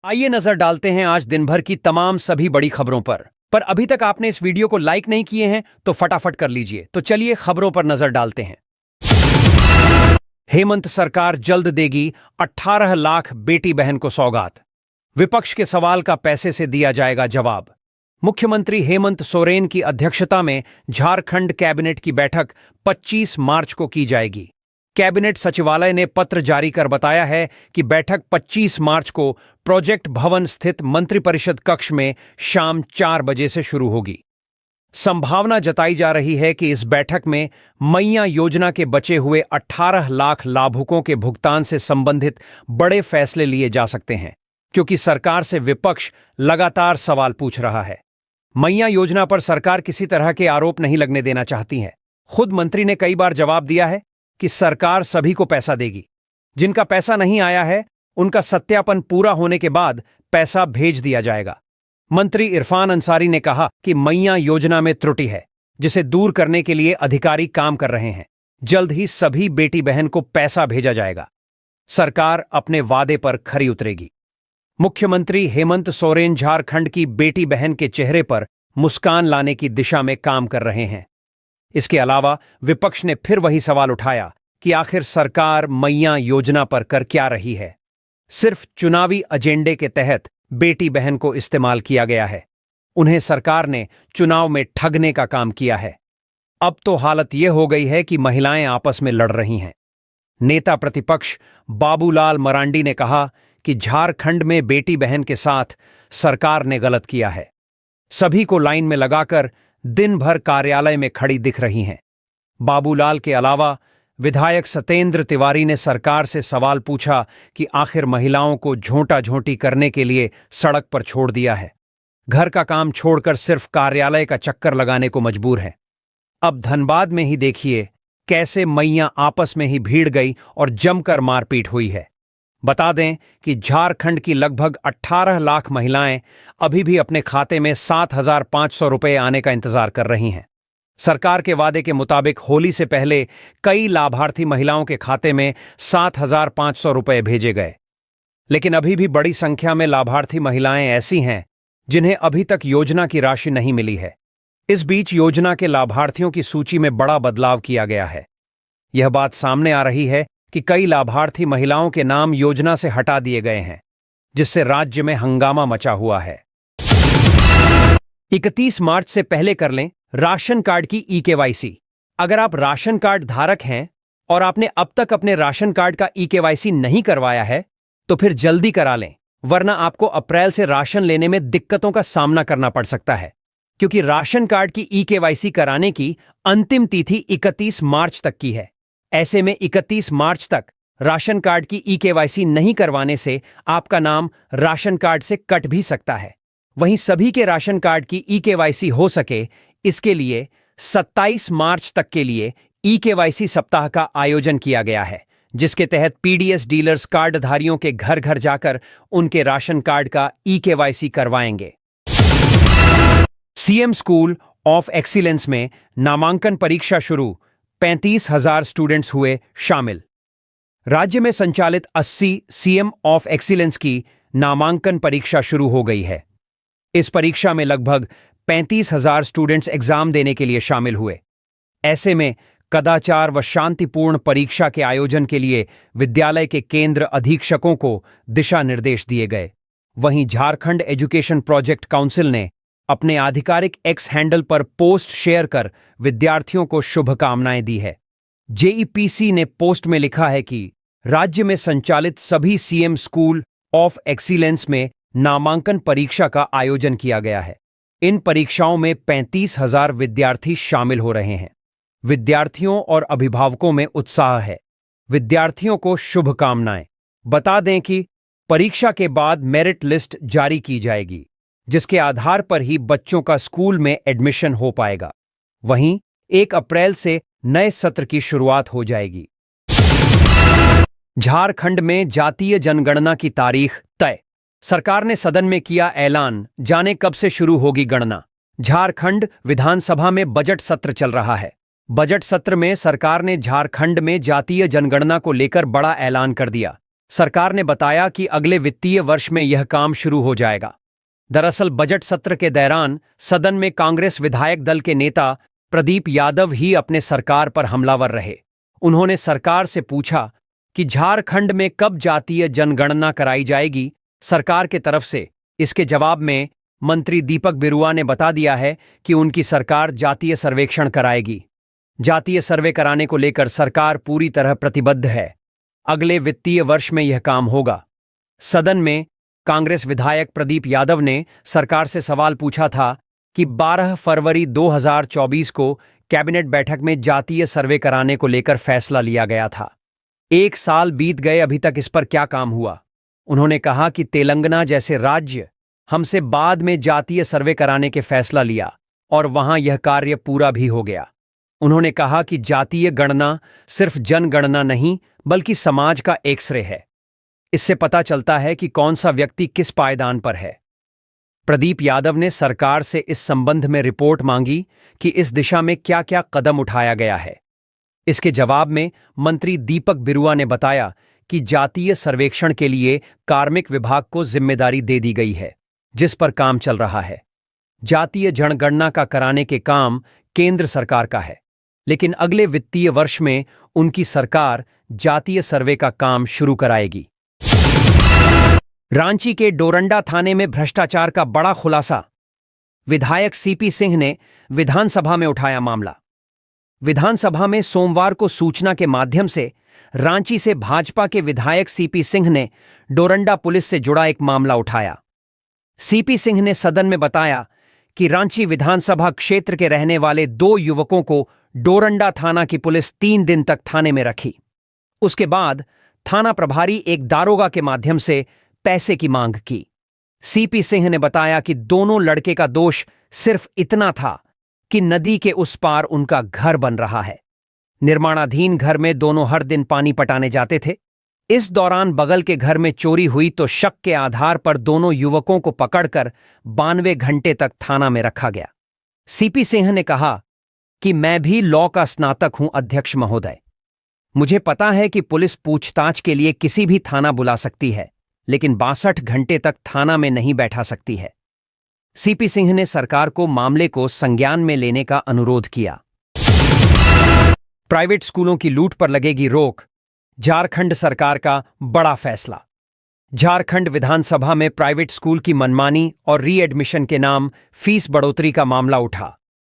आइए नजर डालते हैं आज दिन भर की तमाम सभी बड़ी खबरों पर अभी तक आपने इस वीडियो को लाइक नहीं किए हैं तो फटाफट कर लीजिए। तो चलिए खबरों पर नजर डालते हैं। हेमंत सरकार जल्द देगी 18 लाख बेटी बहन को सौगात। विपक्ष के सवाल का पैसे से दिया जाएगा जवाब। मुख्यमंत्री हेमंत सोरेन की अध्यक्षता में झारखंड कैबिनेट की बैठक 25 मार्च को की जाएगी। कैबिनेट सचिवालय ने पत्र जारी कर बताया है कि बैठक 25 मार्च को प्रोजेक्ट भवन स्थित मंत्रिपरिषद कक्ष में शाम 4 बजे से शुरू होगी। संभावना जताई जा रही है कि इस बैठक में मैया योजना के बचे हुए 18 लाख लाभुकों के भुगतान से संबंधित बड़े फैसले लिए जा सकते हैं, क्योंकि सरकार से विपक्ष लगातार सवाल पूछ रहा है। मैया योजना पर सरकार किसी तरह के आरोप नहीं लगने देना चाहती है। खुद मंत्री ने कई बार जवाब दिया है कि सरकार सभी को पैसा देगी। जिनका पैसा नहीं आया है उनका सत्यापन पूरा होने के बाद पैसा भेज दिया जाएगा। मंत्री इरफान अंसारी ने कहा कि मैया योजना में त्रुटि है, जिसे दूर करने के लिए अधिकारी काम कर रहे हैं। जल्द ही सभी बेटी बहन को पैसा भेजा जाएगा। सरकार अपने वादे पर खरी उतरेगी। मुख्यमंत्री हेमंत सोरेन झारखंड की बेटी बहन के चेहरे पर मुस्कान लाने की दिशा में काम कर रहे हैं। इसके अलावा विपक्ष ने फिर वही सवाल उठाया कि आखिर सरकार मैया योजना पर कर क्या रही है। सिर्फ चुनावी एजेंडे के तहत बेटी बहन को इस्तेमाल किया गया है। उन्हें सरकार ने चुनाव में ठगने का काम किया है। अब तो हालत यह हो गई है कि महिलाएं आपस में लड़ रही हैं। नेता प्रतिपक्ष बाबूलाल मरांडी ने कहा कि झारखंड में बेटी बहन के साथ सरकार ने गलत किया है। सभी को लाइन में लगाकर दिन भर कार्यालय में खड़ी दिख रही हैं। बाबूलाल के अलावा विधायक सतेंद्र तिवारी ने सरकार से सवाल पूछा कि आखिर महिलाओं को झोंटा झोंटी करने के लिए सड़क पर छोड़ दिया है। घर का काम छोड़कर सिर्फ कार्यालय का चक्कर लगाने को मजबूर है। अब धनबाद में ही देखिए कैसे मैया आपस में ही भीड़ गई और जमकर मारपीट हुई है। बता दें कि झारखंड की लगभग 18 लाख महिलाएं अभी भी अपने खाते में 7,500 रुपये आने का इंतजार कर रही हैं। सरकार के वादे के मुताबिक होली से पहले कई लाभार्थी महिलाओं के खाते में 7,500 रुपये भेजे गए, लेकिन अभी भी बड़ी संख्या में लाभार्थी महिलाएं ऐसी हैं जिन्हें अभी तक योजना की राशि नहीं मिली है। इस बीच योजना के लाभार्थियों की सूची में बड़ा बदलाव किया गया है। यह बात सामने आ रही है कि कई लाभार्थी महिलाओं के नाम योजना से हटा दिए गए हैं, जिससे राज्य में हंगामा मचा हुआ है। 31 मार्च से पहले कर लें राशन कार्ड की ई-केवाईसी। अगर आप राशन कार्ड धारक हैं और आपने अब तक अपने राशन कार्ड का ई-केवाईसी नहीं करवाया है तो फिर जल्दी करा लें, वरना आपको अप्रैल से राशन लेने में दिक्कतों का सामना करना पड़ सकता है, क्योंकि राशन कार्ड की ई-केवाईसी कराने की अंतिम तिथि 31 मार्च तक की है। ऐसे में 31 मार्च तक राशन कार्ड की ई-केवाईसी नहीं करवाने से आपका नाम राशन कार्ड से कट भी सकता है। वहीं सभी के राशन कार्ड की ई-केवाईसी हो सके, इसके लिए 27 मार्च तक के लिए ई-केवाईसी सप्ताह का आयोजन किया गया है, जिसके तहत पीडीएस डीलर्स कार्डधारियों के घर घर जाकर उनके राशन कार्ड का ई-केवाईसी करवाएंगे। सीएम स्कूल ऑफ एक्सीलेंस में नामांकन परीक्षा शुरू, 35,000 स्टूडेंट्स हुए शामिल। राज्य में संचालित 80 सीएम ऑफ एक्सीलेंस की नामांकन परीक्षा शुरू हो गई है। इस परीक्षा में लगभग 35,000 स्टूडेंट्स एग्जाम देने के लिए शामिल हुए। ऐसे में कदाचार व शांतिपूर्ण परीक्षा के आयोजन के लिए विद्यालय के केंद्र अधीक्षकों को दिशा निर्देश दिए गए। वहीं झारखंड एजुकेशन प्रोजेक्ट काउंसिल ने अपने आधिकारिक एक्स हैंडल पर पोस्ट शेयर कर विद्यार्थियों को शुभकामनाएं दी है। जेईपीसी ने पोस्ट में लिखा है कि राज्य में संचालित सभी सीएम स्कूल ऑफ एक्सीलेंस में नामांकन परीक्षा का आयोजन किया गया है। इन परीक्षाओं में 35,000 विद्यार्थी शामिल हो रहे हैं। विद्यार्थियों और अभिभावकों में उत्साह है। विद्यार्थियों को शुभकामनाएं। बता दें कि परीक्षा के बाद मेरिट लिस्ट जारी की जाएगी, जिसके आधार पर ही बच्चों का स्कूल में एडमिशन हो पाएगा। वहीं 1 अप्रैल से नए सत्र की शुरुआत हो जाएगी। झारखंड में जातीय जनगणना की तारीख तय। सरकार ने सदन में किया ऐलान, जाने कब से शुरू होगी गणना। झारखंड विधानसभा में बजट सत्र चल रहा है। बजट सत्र में सरकार ने झारखंड में जातीय जनगणना को लेकर बड़ा ऐलान कर दिया। सरकार ने बताया कि अगले वित्तीय वर्ष में यह काम शुरू हो जाएगा। दरअसल बजट सत्र के दौरान सदन में कांग्रेस विधायक दल के नेता प्रदीप यादव ही अपने सरकार पर हमलावर रहे। उन्होंने सरकार से पूछा कि झारखंड में कब जातीय जनगणना कराई जाएगी सरकार के तरफ से। इसके जवाब में मंत्री दीपक बिरुआ ने बता दिया है कि उनकी सरकार जातीय सर्वेक्षण कराएगी। जातीय सर्वे कराने को लेकर सरकार पूरी तरह प्रतिबद्ध है। अगले वित्तीय वर्ष में यह काम होगा। सदन में कांग्रेस विधायक प्रदीप यादव ने सरकार से सवाल पूछा था कि 12 फरवरी 2024 को कैबिनेट बैठक में जातीय सर्वे कराने को लेकर फैसला लिया गया था। 1 साल बीत गए, अभी तक इस पर क्या काम हुआ? उन्होंने कहा कि तेलंगाना जैसे राज्य हमसे बाद में जातीय सर्वे कराने के फैसला लिया और वहां यह कार्य पूरा भी हो गया। उन्होंने कहा कि जातीय गणना सिर्फ जनगणना नहीं बल्कि समाज का एक्सरे है। इससे पता चलता है कि कौन सा व्यक्ति किस पायदान पर है। प्रदीप यादव ने सरकार से इस संबंध में रिपोर्ट मांगी कि इस दिशा में क्या क्या कदम उठाया गया है। इसके जवाब में मंत्री दीपक बिरुआ ने बताया कि जातीय सर्वेक्षण के लिए कार्मिक विभाग को जिम्मेदारी दे दी गई है, जिस पर काम चल रहा है। जातीय जनगणना का कराने के काम केंद्र सरकार का है, लेकिन अगले वित्तीय वर्ष में उनकी सरकार जातीय सर्वे का काम शुरू कराएगी। रांची के डोरंडा थाने में भ्रष्टाचार का बड़ा खुलासा। विधायक सीपी सिंह ने विधानसभा में उठाया मामला। विधानसभा में सोमवार को सूचना के माध्यम से रांची से भाजपा के विधायक सीपी सिंह ने डोरंडा पुलिस से जुड़ा एक मामला उठाया। सीपी सिंह ने सदन में बताया कि रांची विधानसभा क्षेत्र के रहने वाले 2 युवकों को डोरंडा थाना की पुलिस 3 दिन तक थाने में रखी। उसके बाद थाना प्रभारी एक दारोगा के माध्यम से पैसे की मांग की। सीपी सिंह ने बताया कि दोनों लड़के का दोष सिर्फ इतना था कि नदी के उस पार उनका घर बन रहा है। निर्माणाधीन घर में दोनों हर दिन पानी पटाने जाते थे। इस दौरान बगल के घर में चोरी हुई तो शक के आधार पर दोनों युवकों को पकड़कर 92 घंटे तक थाना में रखा गया। सीपी सिंह ने कहा कि मैं भी लॉ का स्नातक हूं अध्यक्ष महोदय। मुझे पता है कि पुलिस पूछताछ के लिए किसी भी थाना बुला सकती है, लेकिन 62 घंटे तक थाना में नहीं बैठा सकती है। सीपी सिंह ने सरकार को मामले को संज्ञान में लेने का अनुरोध किया। प्राइवेट स्कूलों की लूट पर लगेगी रोक, झारखंड सरकार का बड़ा फैसला। झारखंड विधानसभा में प्राइवेट स्कूल की मनमानी और रीएडमिशन के नाम फीस बढ़ोतरी का मामला उठा।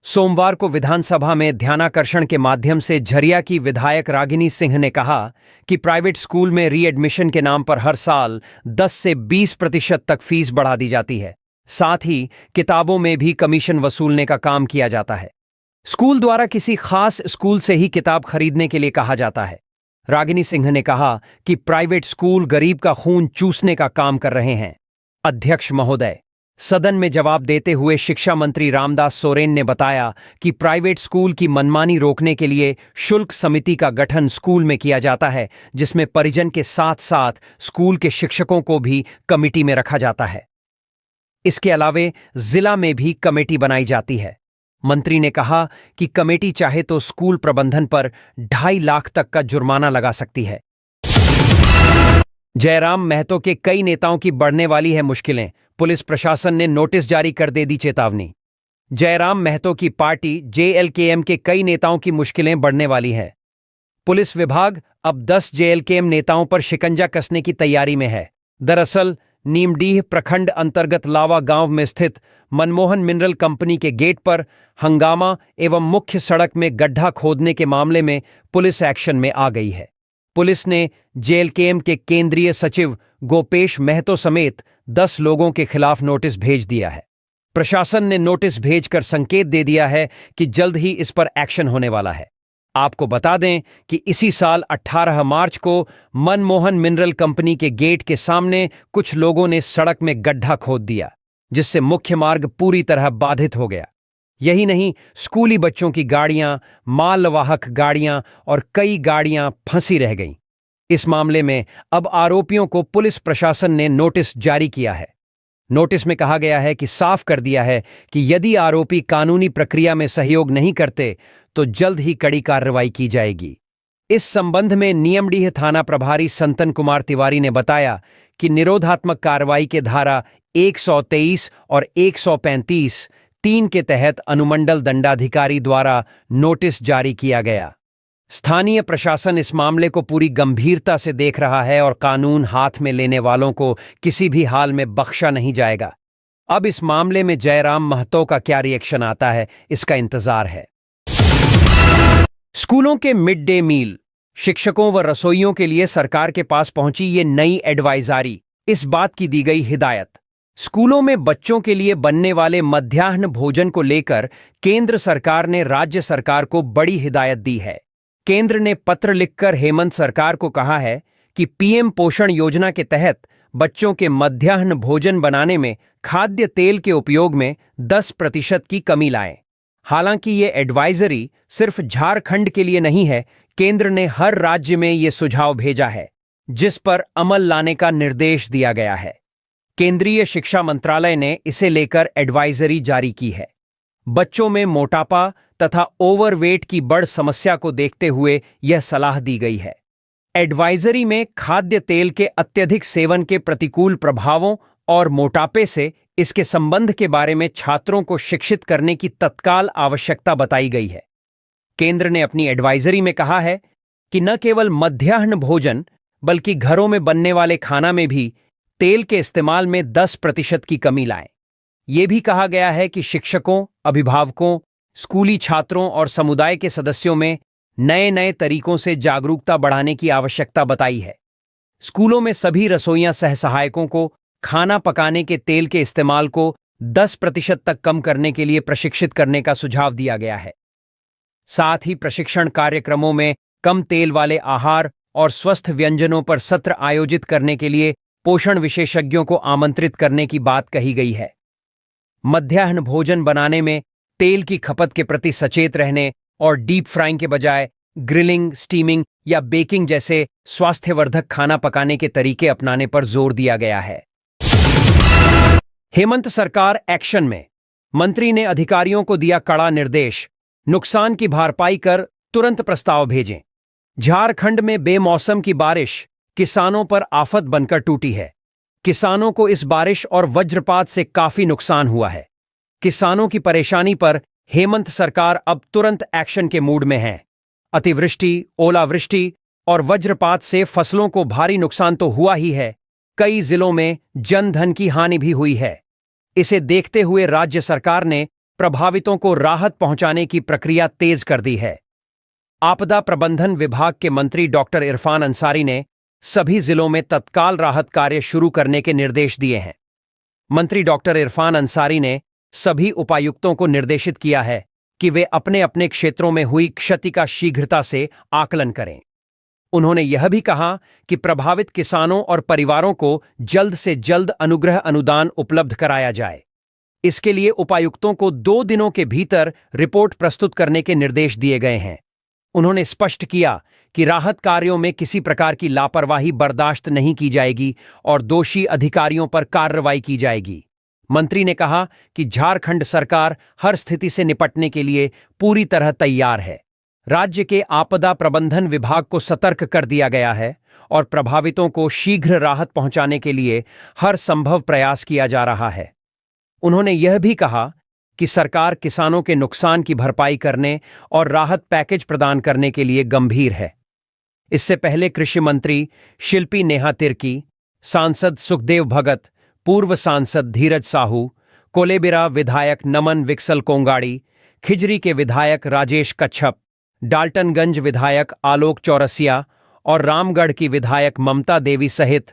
सोमवार को विधानसभा में ध्यानाकर्षण के माध्यम से झरिया की विधायक रागिनी सिंह ने कहा कि प्राइवेट स्कूल में रीएडमिशन के नाम पर हर साल 10 से 20% तक फीस बढ़ा दी जाती है। साथ ही किताबों में भी कमीशन वसूलने का काम किया जाता है। स्कूल द्वारा किसी खास स्कूल से ही किताब खरीदने के लिए कहा जाता है। रागिनी सिंह ने कहा कि प्राइवेट स्कूल गरीब का खून चूसने का काम कर रहे हैं। अध्यक्ष महोदय, सदन में जवाब देते हुए शिक्षा मंत्री रामदास सोरेन ने बताया कि प्राइवेट स्कूल की मनमानी रोकने के लिए शुल्क समिति का गठन स्कूल में किया जाता है, जिसमें परिजन के साथ साथ स्कूल के शिक्षकों को भी कमेटी में रखा जाता है। इसके अलावे जिला में भी कमेटी बनाई जाती है। मंत्री ने कहा कि कमेटी चाहे तो स्कूल प्रबंधन पर 2.5 लाख तक का जुर्माना लगा सकती है। जयराम महतो के कई नेताओं की बढ़ने वाली है मुश्किलें, पुलिस प्रशासन ने नोटिस जारी कर दे दी चेतावनी। जयराम महतो की पार्टी जेएलकेएम के कई नेताओं की मुश्किलें बढ़ने वाली हैं। पुलिस विभाग अब 10 जेएलकेएम नेताओं पर शिकंजा कसने की तैयारी में है। दरअसल नीमडीह प्रखंड अंतर्गत लावा गांव में स्थित मनमोहन मिनरल कंपनी के गेट पर हंगामा एवं मुख्य सड़क में गड्ढा खोदने के मामले में पुलिस एक्शन में आ गई है। पुलिस ने जेएलकेएम के केंद्रीय सचिव गोपेश महतो समेत 10 लोगों के खिलाफ नोटिस भेज दिया है। प्रशासन ने नोटिस भेजकर संकेत दे दिया है कि जल्द ही इस पर एक्शन होने वाला है। आपको बता दें कि इसी साल 18 मार्च को मनमोहन मिनरल कंपनी के गेट के सामने कुछ लोगों ने सड़क में गड्ढा खोद दिया, जिससे मुख्य मार्ग पूरी तरह बाधित हो गया। यही नहीं, स्कूली बच्चों की गाड़ियां, मालवाहक गाड़ियां और कई गाड़ियां फंसी रह गईं। इस मामले में अब आरोपियों को पुलिस प्रशासन ने नोटिस जारी किया है। नोटिस में कहा गया है कि साफ कर दिया है कि यदि आरोपी कानूनी प्रक्रिया में सहयोग नहीं करते तो जल्द ही कड़ी कार्रवाई की जाएगी। इस संबंध में नियमडीह थाना प्रभारी संतन कुमार तिवारी ने बताया कि निरोधात्मक कार्रवाई के धारा 123 और 135 3 के तहत अनुमंडल दंडाधिकारी द्वारा नोटिस जारी किया गया। स्थानीय प्रशासन इस मामले को पूरी गंभीरता से देख रहा है और कानून हाथ में लेने वालों को किसी भी हाल में बख्शा नहीं जाएगा। अब इस मामले में जयराम महतो का क्या रिएक्शन आता है, इसका इंतजार है। स्कूलों के मिड डे मील, शिक्षकों व रसोइयों के लिए सरकार के पास पहुंची ये नई एडवाइजारी। इस बात की दी गई हिदायत, स्कूलों में बच्चों के लिए बनने वाले मध्याह्न भोजन को लेकर केंद्र सरकार ने राज्य सरकार को बड़ी हिदायत दी है। केंद्र ने पत्र लिखकर हेमंत सरकार को कहा है कि पीएम पोषण योजना के तहत बच्चों के मध्याह्न भोजन बनाने में खाद्य तेल के उपयोग में 10% की कमी लाएं। हालांकि ये एडवाइजरी सिर्फ झारखंड के लिए नहीं है, केंद्र ने हर राज्य में ये सुझाव भेजा है, जिस पर अमल लाने का निर्देश दिया गया है। केंद्रीय शिक्षा मंत्रालय ने इसे लेकर एडवाइजरी जारी की है। बच्चों में मोटापा तथा ओवरवेट की बढ़ समस्या को देखते हुए यह सलाह दी गई है। एडवाइजरी में खाद्य तेल के अत्यधिक सेवन के प्रतिकूल प्रभावों और मोटापे से इसके संबंध के बारे में छात्रों को शिक्षित करने की तत्काल आवश्यकता बताई गई है। केंद्र ने अपनी एडवाइजरी में कहा है कि न केवल मध्याह्न भोजन बल्कि घरों में बनने वाले खाना में भी तेल के इस्तेमाल में 10% की कमी लाएं। यह भी कहा गया है कि शिक्षकों, अभिभावकों, स्कूली छात्रों और समुदाय के सदस्यों में नए नए तरीकों से जागरूकता बढ़ाने की आवश्यकता बताई है। स्कूलों में सभी रसोइया सह सहायकों को खाना पकाने के तेल के इस्तेमाल को 10% तक कम करने के लिए प्रशिक्षित करने का सुझाव दिया गया है। साथ ही प्रशिक्षण कार्यक्रमों में कम तेल वाले आहार और स्वस्थ व्यंजनों पर सत्र आयोजित करने के लिए पोषण विशेषज्ञों को आमंत्रित करने की बात कही गई है। मध्याह्न भोजन बनाने में तेल की खपत के प्रति सचेत रहने और डीप फ्राइंग के बजाय ग्रिलिंग, स्टीमिंग या बेकिंग जैसे स्वास्थ्यवर्धक खाना पकाने के तरीके अपनाने पर जोर दिया गया है। हेमंत सरकार एक्शन में, मंत्री ने अधिकारियों को दिया कड़ा निर्देश, नुकसान की भरपाई कर तुरंत प्रस्ताव भेजें। झारखंड में बेमौसम की बारिश किसानों पर आफत बनकर टूटी है। किसानों को इस बारिश और वज्रपात से काफी नुकसान हुआ है। किसानों की परेशानी पर हेमंत सरकार अब तुरंत एक्शन के मूड में है। अतिवृष्टि, ओलावृष्टि और वज्रपात से फसलों को भारी नुकसान तो हुआ ही है, कई जिलों में जनधन की हानि भी हुई है। इसे देखते हुए राज्य सरकार ने प्रभावितों को राहत पहुंचाने की प्रक्रिया तेज कर दी है। आपदा प्रबंधन विभाग के मंत्री डॉक्टर इरफान अंसारी ने सभी जिलों में तत्काल राहत कार्य शुरू करने के निर्देश दिए हैं। मंत्री डॉक्टर इरफान अंसारी ने सभी उपायुक्तों को निर्देशित किया है कि वे अपने अपने क्षेत्रों में हुई क्षति का शीघ्रता से आकलन करें। उन्होंने यह भी कहा कि प्रभावित किसानों और परिवारों को जल्द से जल्द अनुग्रह अनुदान उपलब्ध कराया जाए। इसके लिए उपायुक्तों को 2 दिनों के भीतर रिपोर्ट प्रस्तुत करने के निर्देश दिए गए हैं। उन्होंने स्पष्ट किया कि राहत कार्यों में किसी प्रकार की लापरवाही बर्दाश्त नहीं की जाएगी और दोषी अधिकारियों पर कार्रवाई की जाएगी। मंत्री ने कहा कि झारखंड सरकार हर स्थिति से निपटने के लिए पूरी तरह तैयार है। राज्य के आपदा प्रबंधन विभाग को सतर्क कर दिया गया है और प्रभावितों को शीघ्र राहत पहुंचाने के लिए हर संभव प्रयास किया जा रहा है। उन्होंने यह भी कहा कि सरकार किसानों के नुकसान की भरपाई करने और राहत पैकेज प्रदान करने के लिए गंभीर है। इससे पहले कृषि मंत्री शिल्पी नेहा तिर्की, सांसद सुखदेव भगत, पूर्व सांसद धीरज साहू, कोलेबिरा विधायक नमन विक्सल कोंगाड़ी, खिजरी के विधायक राजेश कच्छप, डाल्टनगंज विधायक आलोक चौरसिया और रामगढ़ की विधायक ममता देवी सहित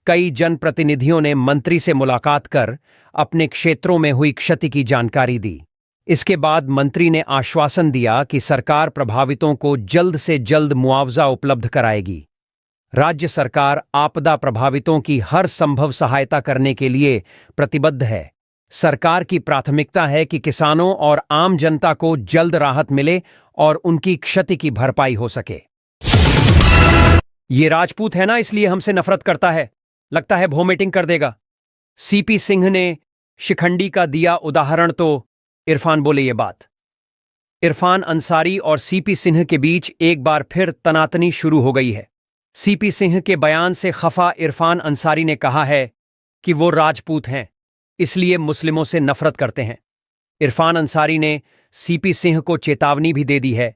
कई जनप्रतिनिधियों ने मंत्री से मुलाकात कर अपने क्षेत्रों में हुई क्षति की जानकारी दी। इसके बाद मंत्री ने आश्वासन दिया कि सरकार प्रभावितों को जल्द से जल्द मुआवजा उपलब्ध कराएगी। राज्य सरकार आपदा प्रभावितों की हर संभव सहायता करने के लिए प्रतिबद्ध है। सरकार की प्राथमिकता है कि किसानों और आम जनता को जल्द राहत मिले और उनकी क्षति की भरपाई हो सके। ये राजपूत है ना, इसलिए हमसे नफरत करता है, लगता है वोमिटिंग कर देगा। सीपी सिंह ने शिखंडी का दिया उदाहरण तो इरफान बोले ये बात। इरफान अंसारी और सीपी सिंह के बीच एक बार फिर तनातनी शुरू हो गई है। सीपी सिंह के बयान से खफा इरफान अंसारी ने कहा है कि वो राजपूत हैं, इसलिए मुस्लिमों से नफरत करते हैं। इरफान अंसारी ने सीपी सिंह को चेतावनी भी दे दी है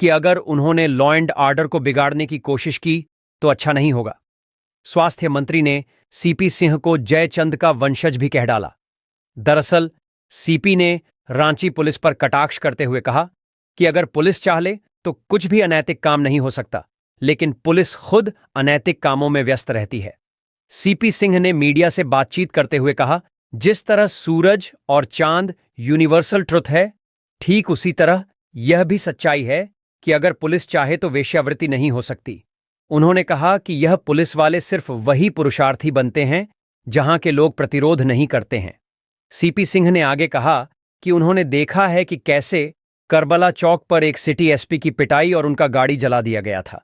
कि अगर उन्होंने लॉ एंड ऑर्डर को बिगाड़ने की कोशिश की तो अच्छा नहीं होगा। स्वास्थ्य मंत्री ने सीपी सिंह को जयचंद का वंशज भी कह डाला। दरअसल सीपी ने रांची पुलिस पर कटाक्ष करते हुए कहा कि अगर पुलिस चाह ले तो कुछ भी अनैतिक काम नहीं हो सकता, लेकिन पुलिस खुद अनैतिक कामों में व्यस्त रहती है। सीपी सिंह ने मीडिया से बातचीत करते हुए कहा, जिस तरह सूरज और चांद यूनिवर्सल ट्रुथ है, ठीक उसी तरह यह भी सच्चाई है कि अगर पुलिस चाहे तो वेश्यावृत्ति नहीं हो सकती। उन्होंने कहा कि यह पुलिस वाले सिर्फ वही पुरुषार्थी बनते हैं जहां के लोग प्रतिरोध नहीं करते हैं। सीपी सिंह ने आगे कहा कि उन्होंने देखा है कि कैसे करबला चौक पर एक सिटी एसपी की पिटाई और उनका गाड़ी जला दिया गया था,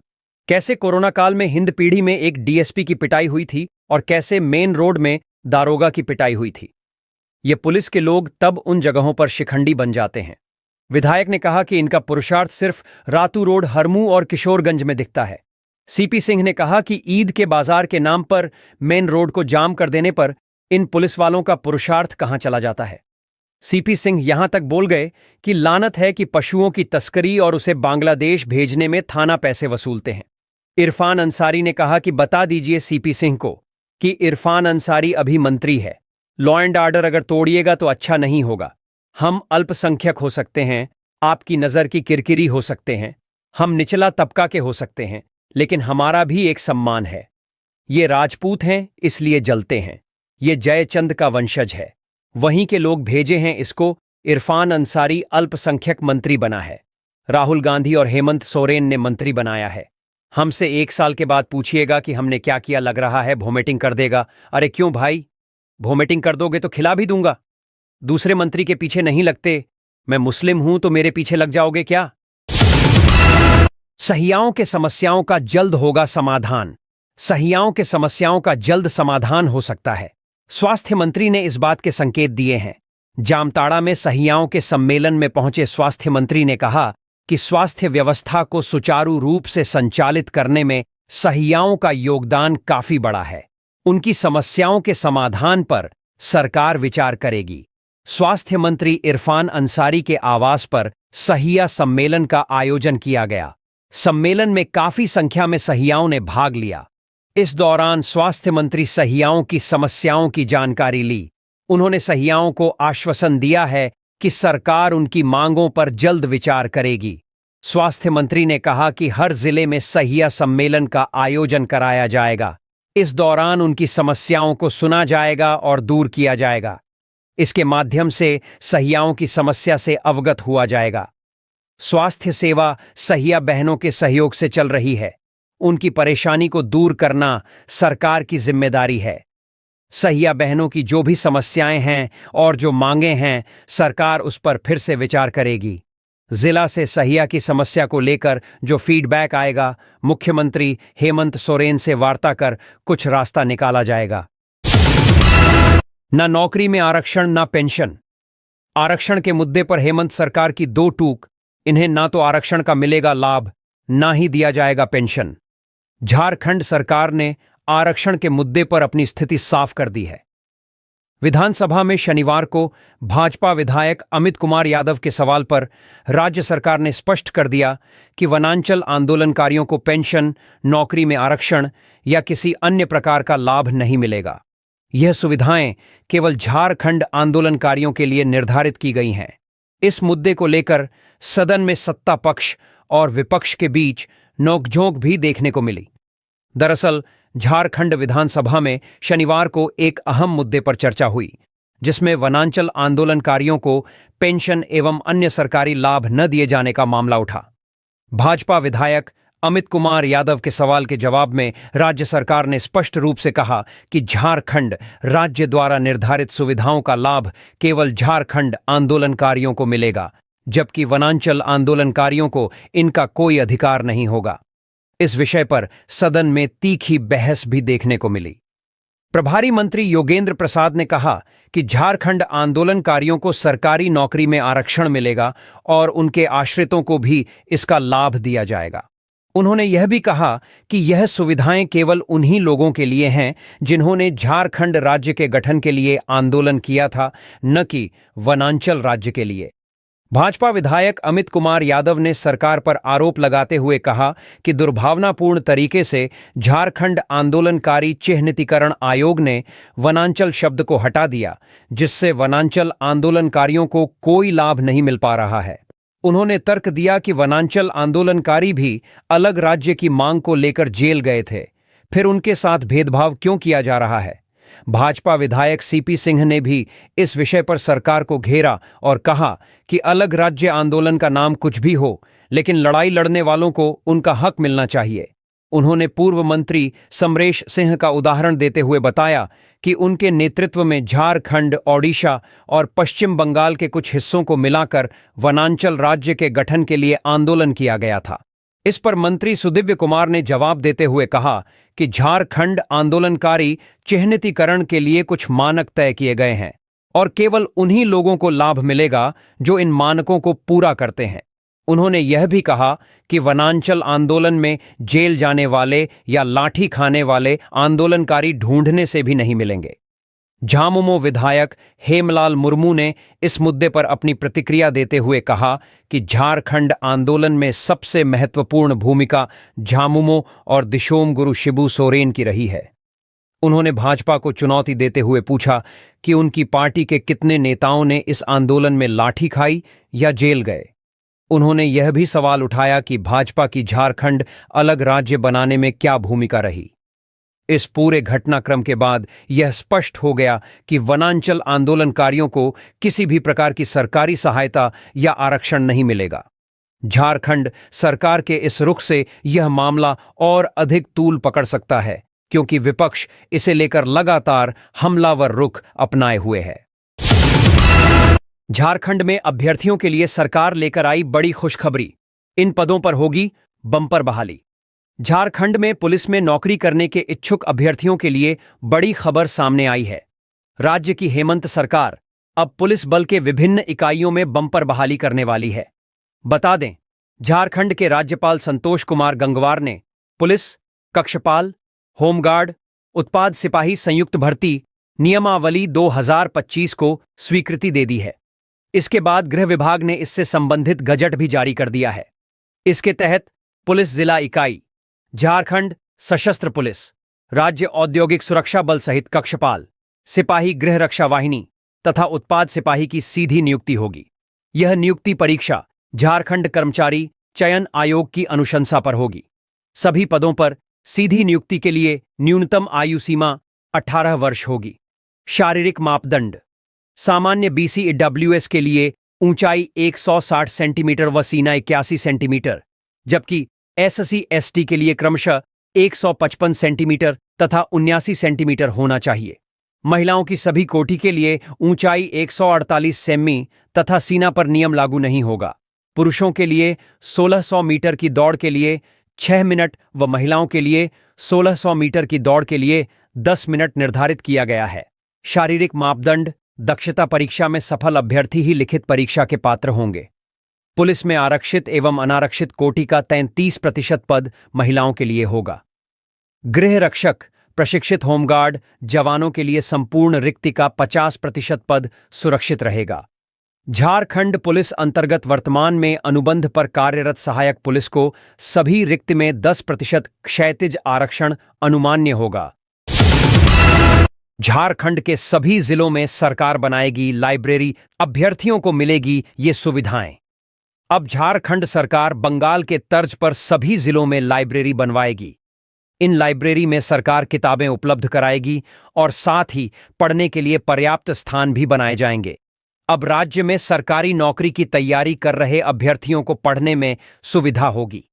कैसे कोरोना काल में हिंद पीढ़ी में एक डीएसपी की पिटाई हुई थी और कैसे मेन रोड में दारोगा की पिटाई हुई थी। ये पुलिस के लोग तब उन जगहों पर शिखंडी बन जाते हैं। विधायक ने कहा कि इनका पुरुषार्थ सिर्फ रातू रोड, हरमू और किशोरगंज में दिखता है। सीपी सिंह ने कहा कि ईद के बाजार के नाम पर मेन रोड को जाम कर देने पर इन पुलिस वालों का पुरुषार्थ कहां चला जाता है। सीपी सिंह यहां तक बोल गए कि लानत है कि पशुओं की तस्करी और उसे बांग्लादेश भेजने में थाना पैसे वसूलते हैं। इरफान अंसारी ने कहा कि बता दीजिए सीपी सिंह को कि इरफान अंसारी अभी मंत्री है, लॉ एंड ऑर्डर अगर तोड़िएगा तो अच्छा नहीं होगा। हम अल्पसंख्यक हो सकते हैं, आपकी नज़र की किरकिरी हो सकते हैं, हम निचला तबका के हो सकते हैं, लेकिन हमारा भी एक सम्मान है। ये राजपूत हैं इसलिए जलते हैं, ये जयचंद का वंशज है, वहीं के लोग भेजे हैं इसको। इरफान अंसारी अल्पसंख्यक मंत्री बना है, राहुल गांधी और हेमंत सोरेन ने मंत्री बनाया है। हमसे 1 साल के बाद पूछिएगा कि हमने क्या किया, लग रहा है वोमिटिंग कर देगा। अरे क्यों भाई, वोमिटिंग कर दोगे तो खिला भी दूंगा। दूसरे मंत्री के पीछे नहीं लगते, मैं मुस्लिम हूं तो मेरे पीछे लग जाओगे क्या? सहियाओं के समस्याओं का जल्द होगा समाधान। सहियाओं के समस्याओं का जल्द समाधान हो सकता है, स्वास्थ्य मंत्री ने इस बात के संकेत दिए हैं। जामताड़ा में सहियाओं के सम्मेलन में पहुंचे स्वास्थ्य मंत्री ने कहा कि स्वास्थ्य व्यवस्था को सुचारू रूप से संचालित करने में सहियाओं का योगदान काफी बड़ा है। उनकी समस्याओं के समाधान पर सरकार विचार करेगी। स्वास्थ्य मंत्री इरफान अंसारी के आवास पर सहिया सम्मेलन का आयोजन किया गया। सम्मेलन में काफी संख्या में सहियाओं ने भाग लिया। इस दौरान स्वास्थ्य मंत्री सहियाओं की समस्याओं की जानकारी ली। उन्होंने सहियाओं को आश्वासन दिया है कि सरकार उनकी मांगों पर जल्द विचार करेगी। स्वास्थ्य मंत्री ने कहा कि हर जिले में सहिया सम्मेलन का आयोजन कराया जाएगा। इस दौरान उनकी समस्याओं को सुना जाएगा और दूर किया जाएगा। इसके माध्यम से सहियाओं की समस्या से अवगत हुआ जाएगा। स्वास्थ्य सेवा सहिया बहनों के सहयोग से चल रही है, उनकी परेशानी को दूर करना सरकार की जिम्मेदारी है। सहिया बहनों की जो भी समस्याएं हैं और जो मांगे हैं, सरकार उस पर फिर से विचार करेगी। जिला से सहिया की समस्या को लेकर जो फीडबैक आएगा, मुख्यमंत्री हेमंत सोरेन से वार्ता कर कुछ रास्ता निकाला जाएगा। न नौकरी में आरक्षण न पेंशन। आरक्षण के मुद्दे पर हेमंत सरकार की दो टूक। इन्हें ना तो आरक्षण का मिलेगा लाभ, ना ही दिया जाएगा पेंशन। झारखंड सरकार ने आरक्षण के मुद्दे पर अपनी स्थिति साफ कर दी है। विधानसभा में शनिवार को भाजपा विधायक अमित कुमार यादव के सवाल पर राज्य सरकार ने स्पष्ट कर दिया कि वनांचल आंदोलनकारियों को पेंशन, नौकरी में आरक्षण या किसी अन्य प्रकार का लाभ नहीं मिलेगा। यह सुविधाएं केवल झारखंड आंदोलनकारियों के लिए निर्धारित की गई हैं। इस मुद्दे को लेकर सदन में सत्ता पक्ष और विपक्ष के बीच नोकझोंक भी देखने को मिली। दरअसल झारखंड विधानसभा में शनिवार को एक अहम मुद्दे पर चर्चा हुई, जिसमें वनांचल आंदोलनकारियों को पेंशन एवं अन्य सरकारी लाभ न दिए जाने का मामला उठा। भाजपा विधायक अमित कुमार यादव के सवाल के जवाब में राज्य सरकार ने स्पष्ट रूप से कहा कि झारखंड राज्य द्वारा निर्धारित सुविधाओं का लाभ केवल झारखंड आंदोलनकारियों को मिलेगा, जबकि वनांचल आंदोलनकारियों को इनका कोई अधिकार नहीं होगा। इस विषय पर सदन में तीखी बहस भी देखने को मिली। प्रभारी मंत्री योगेंद्र प्रसाद ने कहा कि झारखंड आंदोलनकारियों को सरकारी नौकरी में आरक्षण मिलेगा और उनके आश्रितों को भी इसका लाभ दिया जाएगा। उन्होंने यह भी कहा कि यह सुविधाएं केवल उन्हीं लोगों के लिए हैं जिन्होंने झारखंड राज्य के गठन के लिए आंदोलन किया था, न कि वनांचल राज्य के लिए। भाजपा विधायक अमित कुमार यादव ने सरकार पर आरोप लगाते हुए कहा कि दुर्भावनापूर्ण तरीके से झारखंड आंदोलनकारी चिह्नितीकरण आयोग ने वनांचल शब्द को हटा दिया, जिससे वनांचल आंदोलनकारियों को कोई लाभ नहीं मिल पा रहा है। उन्होंने तर्क दिया कि वनांचल आंदोलनकारी भी अलग राज्य की मांग को लेकर जेल गए थे, फिर उनके साथ भेदभाव क्यों किया जा रहा है। भाजपा विधायक सीपी सिंह ने भी इस विषय पर सरकार को घेरा और कहा कि अलग राज्य आंदोलन का नाम कुछ भी हो, लेकिन लड़ाई लड़ने वालों को उनका हक मिलना चाहिए। उन्होंने पूर्व मंत्री समरेश सिंह का उदाहरण देते हुए बताया कि उनके नेतृत्व में झारखंड, ओडिशा और पश्चिम बंगाल के कुछ हिस्सों को मिलाकर वनांचल राज्य के गठन के लिए आंदोलन किया गया था। इस पर मंत्री सुदिव्य कुमार ने जवाब देते हुए कहा कि झारखंड आंदोलनकारी चिह्नितीकरण के लिए कुछ मानक तय किए गए हैं और केवल उन्हीं लोगों को लाभ मिलेगा जो इन मानकों को पूरा करते हैं। उन्होंने यह भी कहा कि वनांचल आंदोलन में जेल जाने वाले या लाठी खाने वाले आंदोलनकारी ढूंढने से भी नहीं मिलेंगे। झामुमो विधायक हेमलाल मुर्मू ने इस मुद्दे पर अपनी प्रतिक्रिया देते हुए कहा कि झारखंड आंदोलन में सबसे महत्वपूर्ण भूमिका झामुमो और दिशोम गुरु शिबू सोरेन की रही है। उन्होंने भाजपा को चुनौती देते हुए पूछा कि उनकी पार्टी के कितने नेताओं ने इस आंदोलन में लाठी खाई या जेल गए। उन्होंने यह भी सवाल उठाया कि भाजपा की झारखंड अलग राज्य बनाने में क्या भूमिका रही। इस पूरे घटनाक्रम के बाद यह स्पष्ट हो गया कि वनांचल आंदोलनकारियों को किसी भी प्रकार की सरकारी सहायता या आरक्षण नहीं मिलेगा। झारखंड सरकार के इस रुख से यह मामला और अधिक तूल पकड़ सकता है, क्योंकि विपक्ष इसे लेकर लगातार हमलावर रुख अपनाए हुए है। झारखंड में अभ्यर्थियों के लिए सरकार लेकर आई बड़ी खुशखबरी। इन पदों पर होगी बम्पर बहाली। झारखंड में पुलिस में नौकरी करने के इच्छुक अभ्यर्थियों के लिए बड़ी खबर सामने आई है। राज्य की हेमंत सरकार अब पुलिस बल के विभिन्न इकाइयों में बम्पर बहाली करने वाली है। बता दें, झारखंड के राज्यपाल संतोष कुमार गंगवार ने पुलिस, कक्षपाल, होमगार्ड, उत्पाद सिपाही संयुक्त भर्ती नियमावली 2025 को स्वीकृति दे दी है। इसके बाद गृह विभाग ने इससे संबंधित गजट भी जारी कर दिया है। इसके तहत पुलिस जिला इकाई, झारखंड सशस्त्र पुलिस, राज्य औद्योगिक सुरक्षा बल सहित कक्षपाल, सिपाही गृह रक्षा वाहिनी तथा उत्पाद सिपाही की सीधी नियुक्ति होगी। यह नियुक्ति परीक्षा झारखंड कर्मचारी चयन आयोग की अनुशंसा पर होगी। सभी पदों पर सीधी नियुक्ति के लिए न्यूनतम आयु सीमा 18 वर्ष होगी। शारीरिक मापदंड: सामान्य BCWS के लिए ऊंचाई 160 सेंटीमीटर व सीना 81 सेंटीमीटर, जबकि SC/ST के लिए क्रमशः 155 सेंटीमीटर तथा 79 सेंटीमीटर होना चाहिए। महिलाओं की सभी कोटि के लिए ऊंचाई 148 सेमी तथा सीना पर नियम लागू नहीं होगा। पुरुषों के लिए 1600 मीटर की दौड़ के लिए 6 मिनट व महिलाओं के लिए 1600 मीटर की दौड़ के लिए 10 मिनट निर्धारित किया गया है। शारीरिक मापदंड: दक्षता परीक्षा में सफल अभ्यर्थी ही लिखित परीक्षा के पात्र होंगे। पुलिस में आरक्षित एवं अनारक्षित कोटि का 33% पद महिलाओं के लिए होगा। गृह रक्षक, प्रशिक्षित होमगार्ड जवानों के लिए संपूर्ण रिक्ति का 50% पद सुरक्षित रहेगा। झारखंड पुलिस अंतर्गत वर्तमान में अनुबंध पर कार्यरत सहायक पुलिस को सभी रिक्त में 10% क्षैतिज आरक्षण अनुमान्य होगा। झारखंड के सभी जिलों में सरकार बनाएगी लाइब्रेरी, अभ्यर्थियों को मिलेगी ये सुविधाएं। अब झारखंड सरकार बंगाल के तर्ज पर सभी जिलों में लाइब्रेरी बनवाएगी। इन लाइब्रेरी में सरकार किताबें उपलब्ध कराएगी और साथ ही पढ़ने के लिए पर्याप्त स्थान भी बनाए जाएंगे। अब राज्य में सरकारी नौकरी की तैयारी कर रहे अभ्यर्थियों को पढ़ने में सुविधा होगी।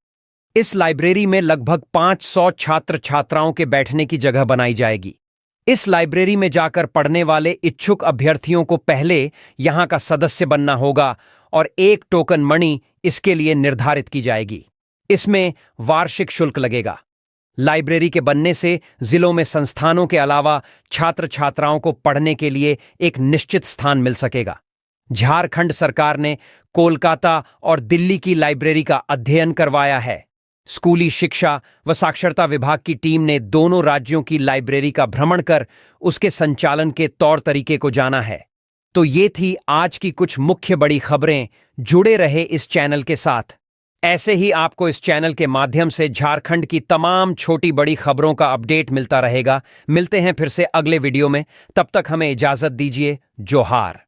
इस लाइब्रेरी में लगभग 500 छात्र छात्राओं के बैठने की जगह बनाई जाएगी। इस लाइब्रेरी में जाकर पढ़ने वाले इच्छुक अभ्यर्थियों को पहले यहां का सदस्य बनना होगा और एक टोकन मणि इसके लिए निर्धारित की जाएगी। इसमें वार्षिक शुल्क लगेगा। लाइब्रेरी के बनने से जिलों में संस्थानों के अलावा छात्र छात्राओं को पढ़ने के लिए एक निश्चित स्थान मिल सकेगा। झारखंड सरकार ने कोलकाता और दिल्ली की लाइब्रेरी का अध्ययन करवाया है। स्कूली शिक्षा व साक्षरता विभाग की टीम ने दोनों राज्यों की लाइब्रेरी का भ्रमण कर उसके संचालन के तौर तरीके को जाना है। तो ये थी आज की कुछ मुख्य बड़ी खबरें। जुड़े रहे इस चैनल के साथ। ऐसे ही आपको इस चैनल के माध्यम से झारखंड की तमाम छोटी बड़ी खबरों का अपडेट मिलता रहेगा। मिलते हैं फिर से अगले वीडियो में, तब तक हमें इजाजत दीजिए। जोहार।